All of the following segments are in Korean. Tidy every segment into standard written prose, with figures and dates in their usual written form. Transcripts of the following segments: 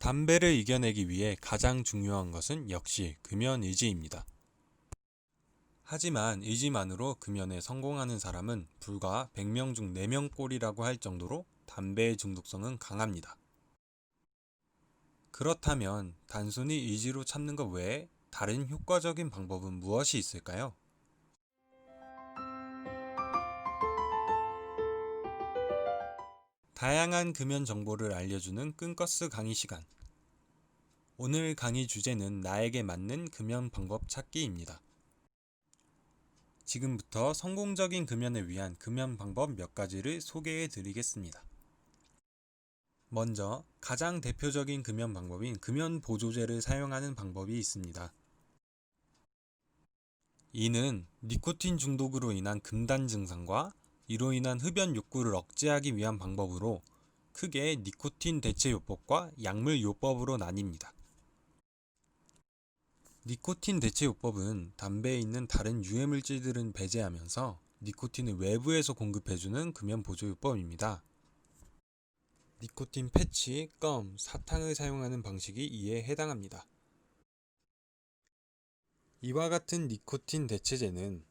담배를 이겨내기 위해 가장 중요한 것은 역시 금연 의지입니다. 하지만 의지만으로 금연에 성공하는 사람은 불과 100명 중 4명 꼴이라고 할 정도로 담배의 중독성은 강합니다. 그렇다면 단순히 의지로 참는 것 외에 다른 효과적인 방법은 무엇이 있을까요? 다양한 금연 정보를 알려주는 끈꺼스 강의 시간. 오늘 강의 주제는 나에게 맞는 금연 방법 찾기입니다. 지금부터 성공적인 금연을 위한 금연 방법 몇 가지를 소개해 드리겠습니다. 먼저 가장 대표적인 금연 방법인 금연 보조제를 사용하는 방법이 있습니다. 이는 니코틴 중독으로 인한 금단 증상과 이로 인한 흡연 욕구를 억제하기 위한 방법으로 크게 니코틴 대체 요법과 약물 요법으로 나뉩니다. 니코틴 대체 요법은 담배에 있는 다른 유해 물질들은 배제하면서 니코틴을 외부에서 공급해주는 금연 보조 요법입니다. 니코틴 패치, 껌, 사탕을 사용하는 방식이 이에 해당합니다. 이와 같은 니코틴 대체제는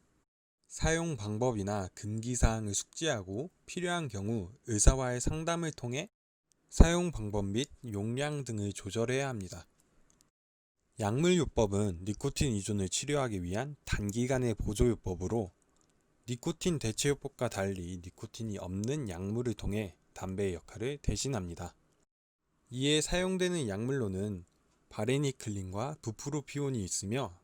사용 방법이나 금기사항을 숙지하고 필요한 경우 의사와의 상담을 통해 사용 방법 및 용량 등을 조절해야 합니다. 약물요법은 니코틴 의존을 치료하기 위한 단기간의 보조요법으로 니코틴 대체요법과 달리 니코틴이 없는 약물을 통해 담배의 역할을 대신합니다. 이에 사용되는 약물로는 바레니클린과 부프로피온이 있으며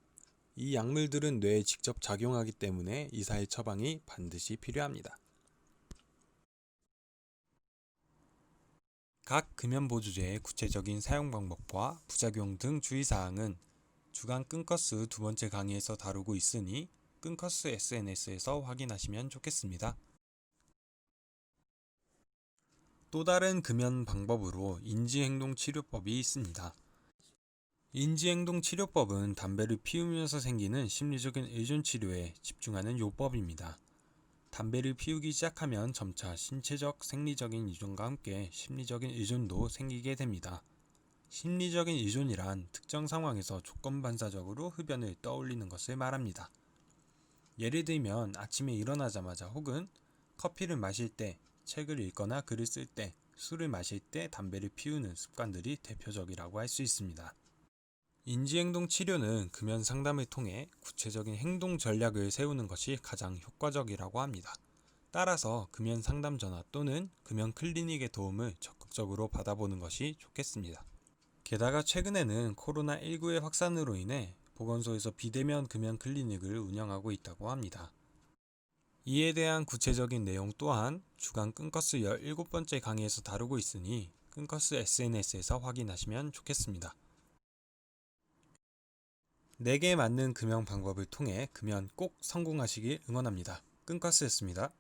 이 약물들은 뇌에 직접 작용하기 때문에 의사의 처방이 반드시 필요합니다. 각 금연보조제의 구체적인 사용 방법과 부작용 등 주의사항은 주간 끈커스 두 번째 강의에서 다루고 있으니 끈커스 SNS에서 확인하시면 좋겠습니다. 또 다른 금연 방법으로 인지행동치료법이 있습니다. 인지행동치료법은 담배를 피우면서 생기는 심리적인 의존치료에 집중하는 요법입니다. 담배를 피우기 시작하면 점차 신체적, 생리적인 의존과 함께 심리적인 의존도 생기게 됩니다. 심리적인 의존이란 특정 상황에서 조건반사적으로 흡연을 떠올리는 것을 말합니다. 예를 들면 아침에 일어나자마자 혹은 커피를 마실 때, 책을 읽거나 글을 쓸 때, 술을 마실 때 담배를 피우는 습관들이 대표적이라고 할 수 있습니다. 인지행동 치료는 금연 상담을 통해 구체적인 행동 전략을 세우는 것이 가장 효과적이라고 합니다. 따라서 금연 상담 전화 또는 금연 클리닉의 도움을 적극적으로 받아보는 것이 좋겠습니다. 게다가 최근에는 코로나19의 확산으로 인해 보건소에서 비대면 금연 클리닉을 운영하고 있다고 합니다. 이에 대한 구체적인 내용 또한 주간 끈커스 17번째 강의에서 다루고 있으니 끈커스 SNS에서 확인하시면 좋겠습니다. 내게 맞는 금연 방법을 통해 금연 꼭 성공하시길 응원합니다. 끈커스였습니다.